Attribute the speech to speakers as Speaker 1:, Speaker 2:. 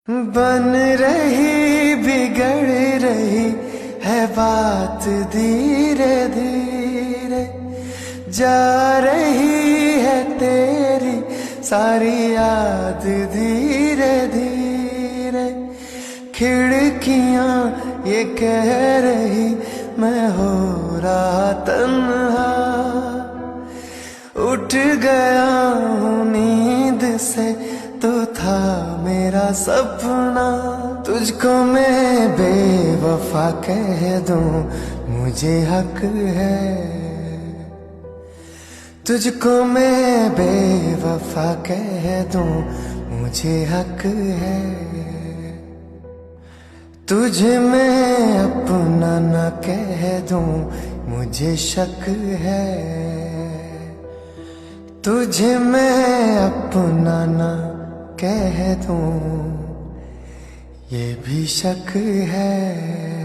Speaker 1: बन रही बिगड़ रही है बात धीरे धीरे, जा रही है तेरी सारी याद धीरे धीरे। खिड़कियां ये कह रही मैं हो रहा तन्हा, उठ गया हूँ नींद से तू था मेरा सपना। तुझको मैं बेवफा कह दूं मुझे हक है, तुझको मैं बेवफा कह दूं मुझे हक है। तुझे मैं अपना न कह दूं मुझे शक है, तुझे मैं अपना न कह दूं ये भी शक है।